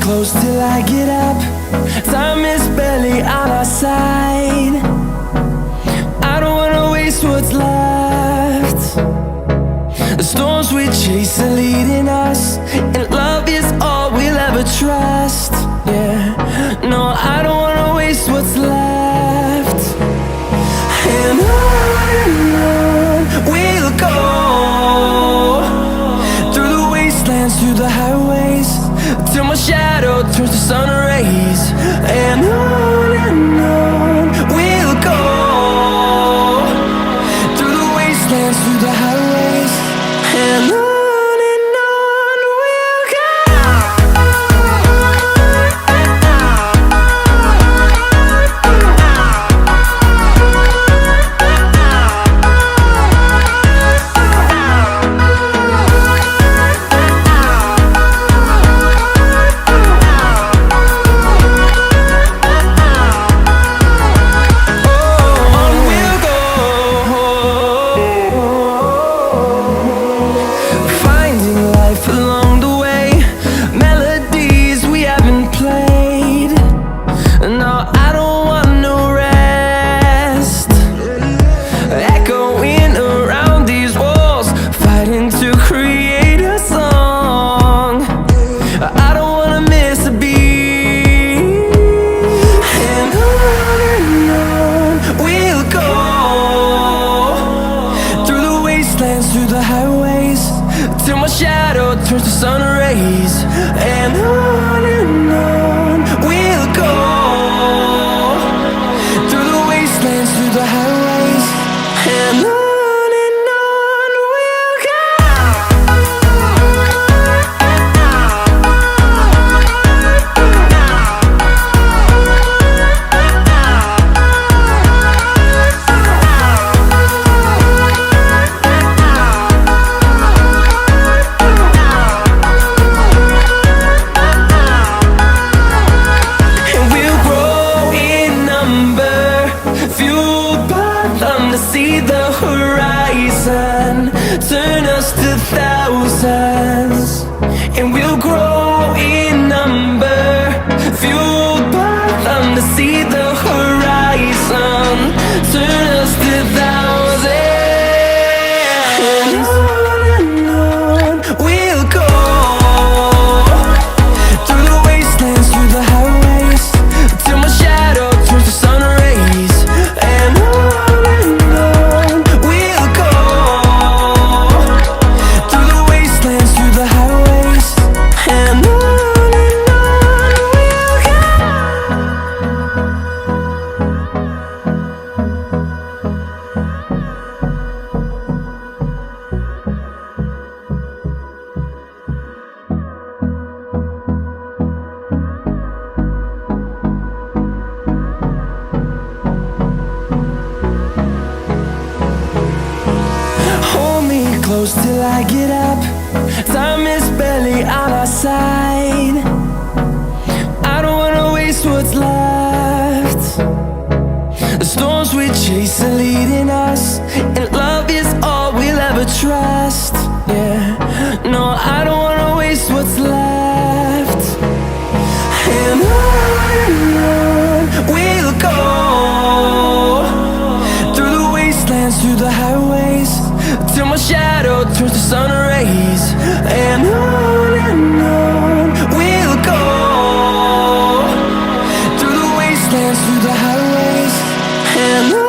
close till I get up. Time is barely on our side. I don't wanna waste what's left. The storms we chase are leading us, and love is all we'll ever trust. Yeah, no, I don't wanna waste what's left. And on we'll go, through the wastelands, through the highways, till my shadow turns to sun rays. And on we'll go, through the wastelands, through the highways, and on we'll go. Through the highways, till my shadow turns to sun rays. And on we'll go, through the wastelands, through the highways, and on we'll go. See the horizon, turn us to thousands, and we'll grow in number, fueled by them to see the horizon, turn us to thousands. And on we'll go, through the wastelands, through the highways, till my shadow turns to sun rays. And close till I get up. Time is barely on our side. I don't wanna waste what's left. The storms we chase are leading us, and love is all we'll ever trust. Yeah, no, I don't wanna waste what's left. And on we'll go, through the wastelands, through the highways, till my shadow turns to sun rays. And on we'll go, through the wastelands, through the highways, and on.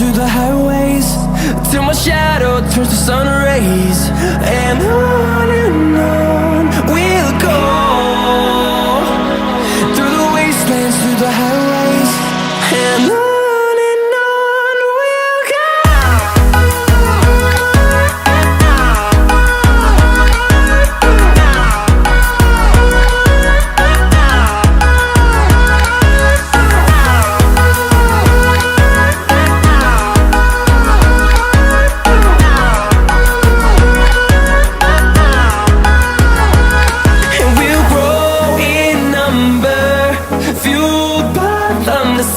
through the highways, till my shadow turns to sun rays. And on we'll go, through the wastelands, through the highways. And on we'll go.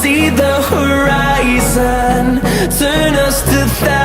See the horizon, turn us to thousands.